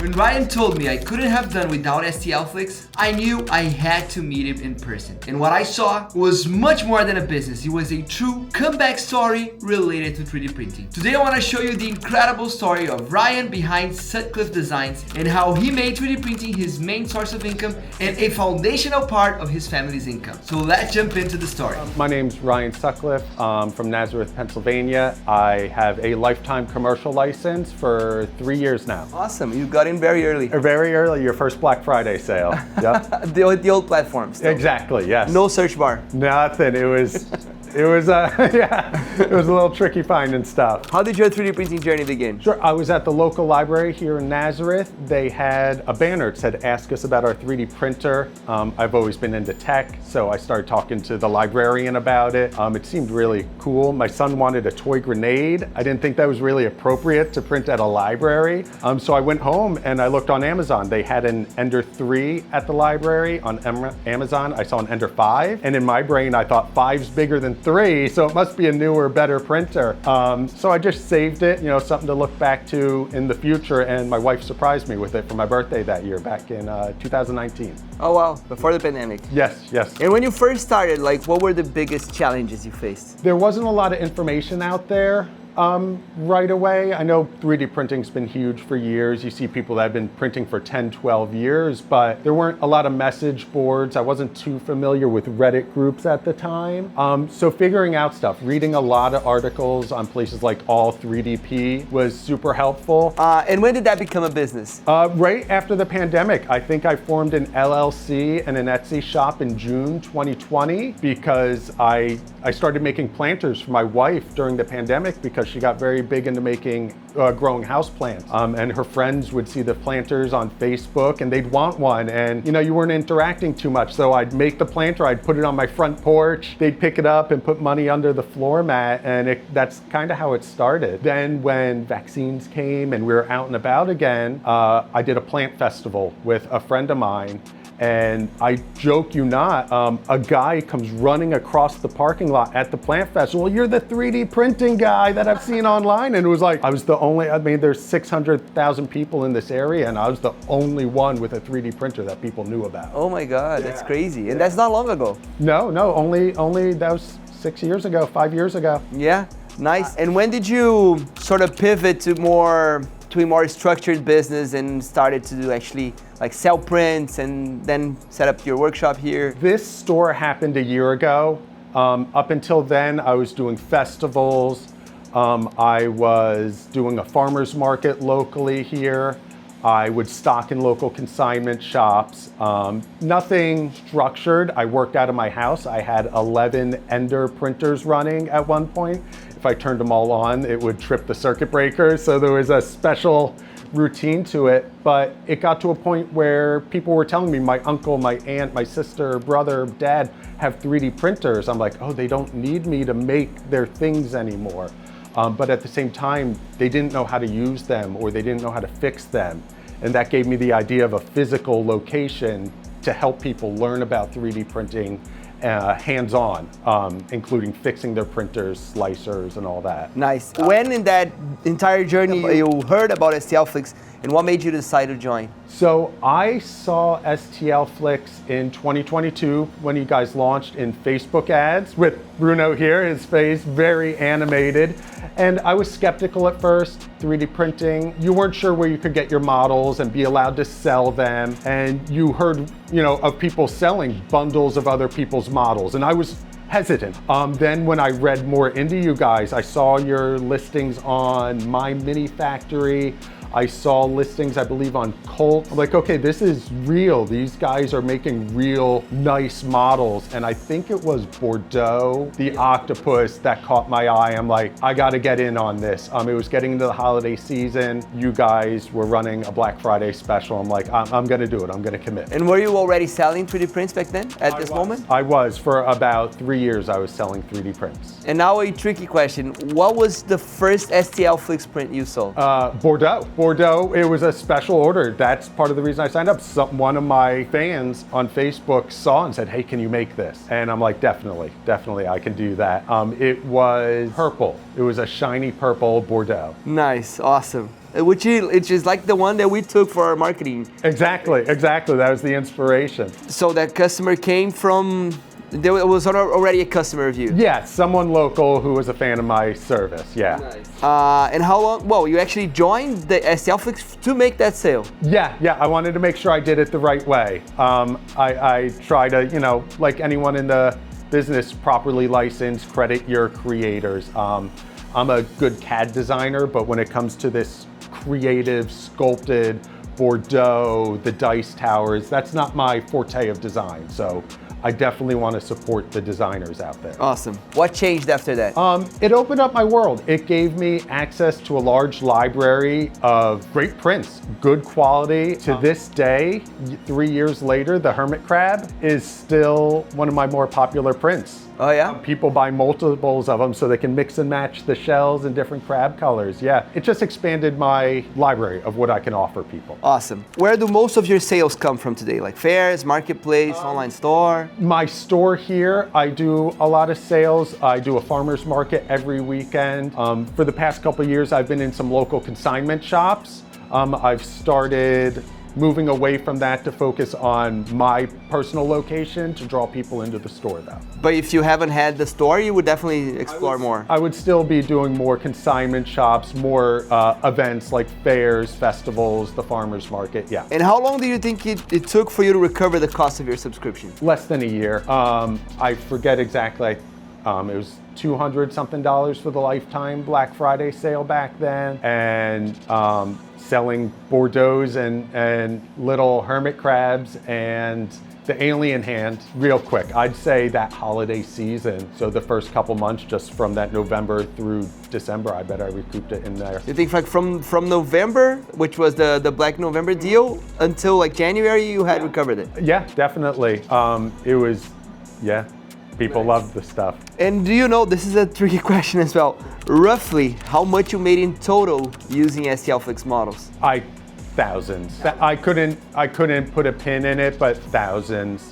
When Ryan told me I couldn't have done without STLFLIX, I knew I had to meet him in person. And what I saw was much more than a business. It was a true comeback story related to 3D printing. Today I want to show you the incredible story of Ryan behind Sutcliffe Designs and how he made 3D printing his main source of income and a foundational part of his family's income. So let's jump into the story. My name's Ryan Sutcliffe. I'm from Nazareth, Pennsylvania. I have a lifetime commercial license for 3 years now. Awesome, you got in very early. Very early, your first Black Friday sale. Yep. the old platform still. Exactly, yes. No search bar. Nothing, it was yeah, it was a little tricky finding stuff. How did your 3D printing journey begin? Sure, I was at the local library here in Nazareth. They had a banner. It said, ask us about our 3D printer. I've always been into tech, so I started talking to the librarian about it. It seemed really cool. My son wanted a toy grenade. I didn't think that was really appropriate to print at a library. So I went home and I looked on Amazon. They had an Ender 3 at the library. On Amazon, I saw an Ender 5. And in my brain, I thought 5's bigger than 3, so it must be a newer, better printer. So I just saved it, something to look back to in the future, and my wife surprised me with it for my birthday that year, back in 2019. Oh wow, before the pandemic. Yes, yes. And when you first started, what were the biggest challenges you faced? There wasn't a lot of information out there. Right away. I know 3D printing's been huge for years. You see people that have been printing for 10, 12 years, but there weren't a lot of message boards. I wasn't too familiar with Reddit groups at the time. So figuring out stuff, reading a lot of articles on places like All 3DP was super helpful. And when did that become a business? Right after the pandemic. I think I formed an LLC and an Etsy shop in June 2020 because I started making planters for my wife during the pandemic because she got very big into making, growing houseplants. And her friends would see the planters on Facebook and they'd want one. And you weren't interacting too much. So I'd make the planter, I'd put it on my front porch, they'd pick it up and put money under the floor mat. And that's kind of how it started. Then when vaccines came and we were out and about again, I did a plant festival with a friend of mine. And I joke you not, a guy comes running across the parking lot at the plant festival. You're the 3D printing guy that I've seen online. And it was like, I was the only, there's 600,000 people in this area and I was the only one with a 3D printer that people knew about. Oh my God, that's crazy. And that's not long ago. No, only that was 6 years ago, 5 years ago. Yeah, nice. And when did you sort of pivot to a more structured business and started to do actually sell prints and then set up your workshop here? This store happened a year ago. Up until then, I was doing festivals. I was doing a farmer's market locally here. I would stock in local consignment shops. Nothing structured. I worked out of my house. I had 11 Ender printers running at one point. If I turned them all on, it would trip the circuit breakers. So there was a special routine to it, but it got to a point where people were telling me, my uncle, my aunt, my sister, brother, dad have 3D printers. I'm like, oh, they don't need me to make their things anymore. But at the same time, they didn't know how to use them or they didn't know how to fix them. And that gave me the idea of a physical location to help people learn about 3D printing hands-on, including fixing their printers, slicers, and all that. Nice. When in that entire journey you heard about STLFLIX and what made you decide to join? So I saw STLFLIX in 2022 when you guys launched in Facebook ads with Bruno here, his face very animated. And I was skeptical at first, 3D printing. You weren't sure where you could get your models and be allowed to sell them. And you heard, of people selling bundles of other people's models. And I was hesitant. Then when I read more into you guys, I saw your listings on My Mini Factory. I saw listings, I believe, on Colt. I'm like, okay, this is real. These guys are making real nice models. And I think it was Bordeaux, the octopus, that caught my eye. I'm like, I gotta get in on this. It was getting into the holiday season. You guys were running a Black Friday special. I'm like, I'm gonna do it, I'm gonna commit. And were you already selling 3D prints back then, at this moment? I was. For about 3 years, I was selling 3D prints. And now a tricky question. What was the first STLFLIX print you sold? Bordeaux. It was a special order. That's part of the reason I signed up. One of my fans on Facebook saw and said, hey, can you make this? And I'm like, definitely, I can do that. It was purple. It was a shiny purple Bordeaux. Nice, awesome. which is like the one that we took for our marketing. Exactly. That was the inspiration. So that customer came from, there was already a customer of you? Yeah, someone local who was a fan of my service, yeah. Nice. And how long, well, you actually joined the STLFLIX to make that sale? Yeah, I wanted to make sure I did it the right way. I try to, like anyone in the business, properly license, credit your creators. I'm a good CAD designer, but when it comes to this creative, sculpted, Bordeaux, the dice towers, that's not my forte of design. So I definitely want to support the designers out there. Awesome. What changed after that? It opened up my world. It gave me access to a large library of great prints, good quality. To this day, 3 years later, the Hermit Crab is still one of my more popular prints. Oh yeah? People buy multiples of them so they can mix and match the shells in different crab colors. Yeah, it just expanded my library of what I can offer people. Awesome. Where do most of your sales come from today? Like fairs, marketplace, online store? My store here, I do a lot of sales. I do a farmer's market every weekend. For the past couple of years, I've been in some local consignment shops. I've started moving away from that to focus on my personal location to draw people into the store though. But if you haven't had the store, you would definitely explore more. I would still be doing more consignment shops, more events like fairs, festivals, the farmer's market, yeah. And how long do you think it took for you to recover the cost of your subscription? Less than a year. I forget exactly. It was $200 something for the lifetime Black Friday sale back then, and selling Bordeaux's and little hermit crabs and the alien hand real quick. I'd say that holiday season, so the first couple months, just from that November through December, I bet I recouped it in there. You think like from November, which was the Black November deal, until like January, you had recovered it? Yeah, definitely. It was, yeah. People love the stuff. And do you know, this is a tricky question as well, roughly how much you made in total using STLFLIX models? Thousands. I couldn't put a pin in it, but thousands.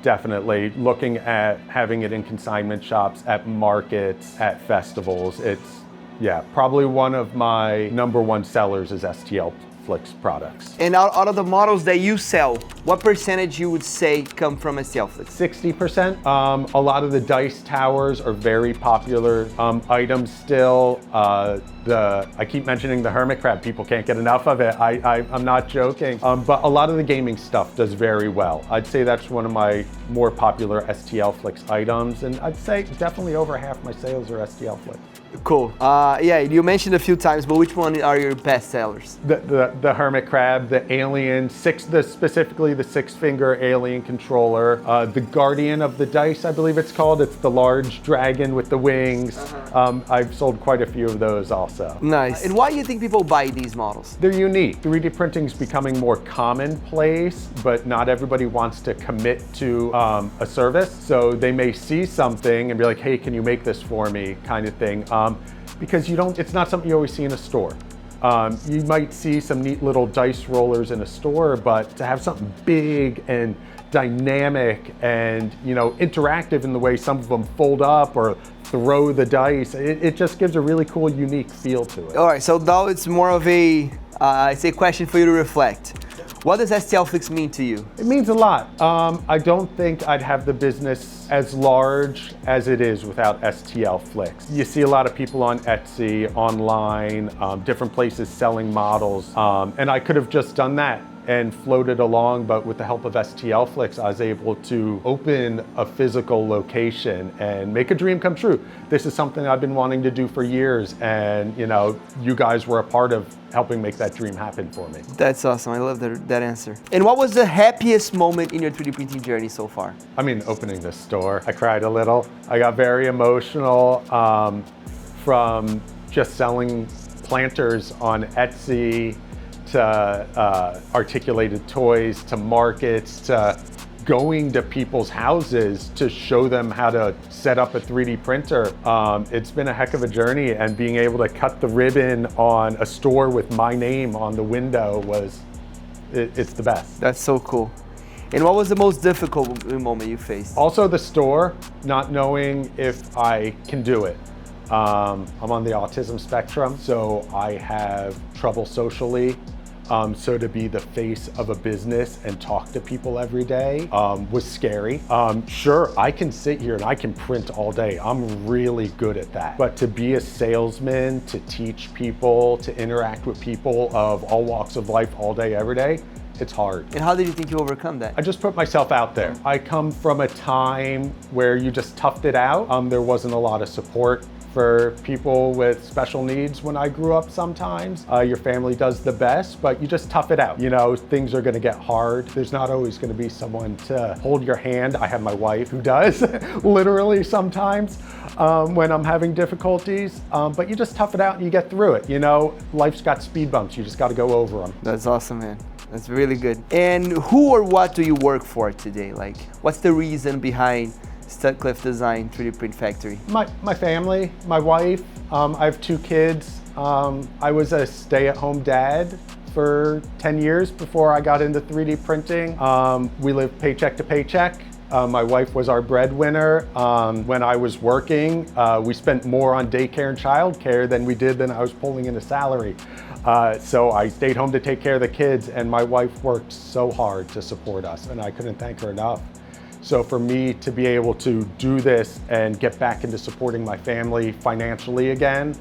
Definitely looking at having it in consignment shops, at markets, at festivals. It's, yeah, probably one of my #1 sellers is STL Flick products. And out of the models that you sell, what percentage you would say come from STLFLIX? 60%. A lot of the dice towers are very popular items still. I keep mentioning the Hermit Crab. People can't get enough of it. I'm not joking. But a lot of the gaming stuff does very well. I'd say that's one of my more popular STL Flick items. And I'd say definitely over half my sales are STL Flick. Cool. Yeah, you mentioned a few times, but which one are your best sellers? The Hermit Crab, the Alien, specifically the 6-finger Alien controller, the Guardian of the Dice, I believe it's called. It's the large dragon with the wings. I've sold quite a few of those also. Nice. And why do you think people buy these models? They're unique. 3D printing is becoming more commonplace, but not everybody wants to commit to a service. So they may see something and be like, hey, can you make this for me, kind of thing. Because it's not something you always see in a store. You might see some neat little dice rollers in a store, but to have something big and dynamic and interactive in the way some of them fold up or throw the dice, it just gives a really cool, unique feel to it. All right, so now it's more of a question for you to reflect. What does STLFLIX mean to you? It means a lot. I don't think I'd have the business as large as it is without STLFLIX. You see a lot of people on Etsy, online, different places selling models, and I could have just done that and floated along, but with the help of STLFLIX, I was able to open a physical location and make a dream come true. This is something I've been wanting to do for years, and you guys were a part of helping make that dream happen for me. That's awesome. I love that answer. And what was the happiest moment in your 3D printing journey so far? I mean, opening this store. I cried a little. I got very emotional from just selling planters on Etsy, to articulated toys, to markets, to going to people's houses to show them how to set up a 3D printer. It's been a heck of a journey, and being able to cut the ribbon on a store with my name on the window it's the best. That's so cool. And what was the most difficult moment you faced? Also the store, not knowing if I can do it. I'm on the autism spectrum, so I have trouble socially. So to be the face of a business and talk to people every day was scary. Sure, I can sit here and I can print all day. I'm really good at that. But to be a salesman, to teach people, to interact with people of all walks of life all day, every day, it's hard. And how did you think you overcome that? I just put myself out there. I come from a time where you just toughed it out. There wasn't a lot of support for people with special needs when I grew up sometimes. Your family does the best, but you just tough it out. You know, things are gonna get hard. There's not always gonna be someone to hold your hand. I have my wife who does, literally sometimes when I'm having difficulties, but you just tough it out and you get through it. You know, life's got speed bumps, you just gotta go over them. That's awesome, man. That's really good. And who or what do you work for today? Like, what's the reason behind Sutcliffe Design 3D Print Factory? My family, my wife. I have 2 kids. I was a stay-at-home dad for 10 years before I got into 3D printing. We lived paycheck to paycheck. My wife was our breadwinner. When I was working, we spent more on daycare and childcare than I was pulling in a salary. So I stayed home to take care of the kids, and my wife worked so hard to support us, and I couldn't thank her enough. So for me to be able to do this and get back into supporting my family financially again,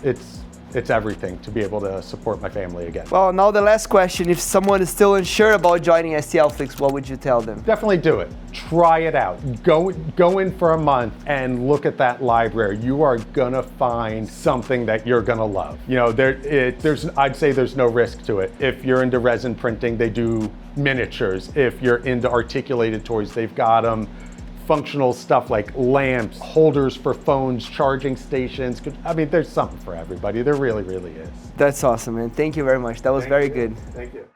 it's everything to be able to support my family again. Well, now the last question. If someone is still unsure about joining STLFLIX, what would you tell them? Definitely do it. Try it out. Go in for a month and look at that library. You are gonna find something that you're gonna love. You know, I'd say there's no risk to it. If you're into resin printing, they do miniatures. If you're into articulated toys, they've got them. Functional stuff like lamps, holders for phones, charging stations. I mean, there's something for everybody. There really, really is. That's awesome, man. Thank you very much. That was very good. Thank you.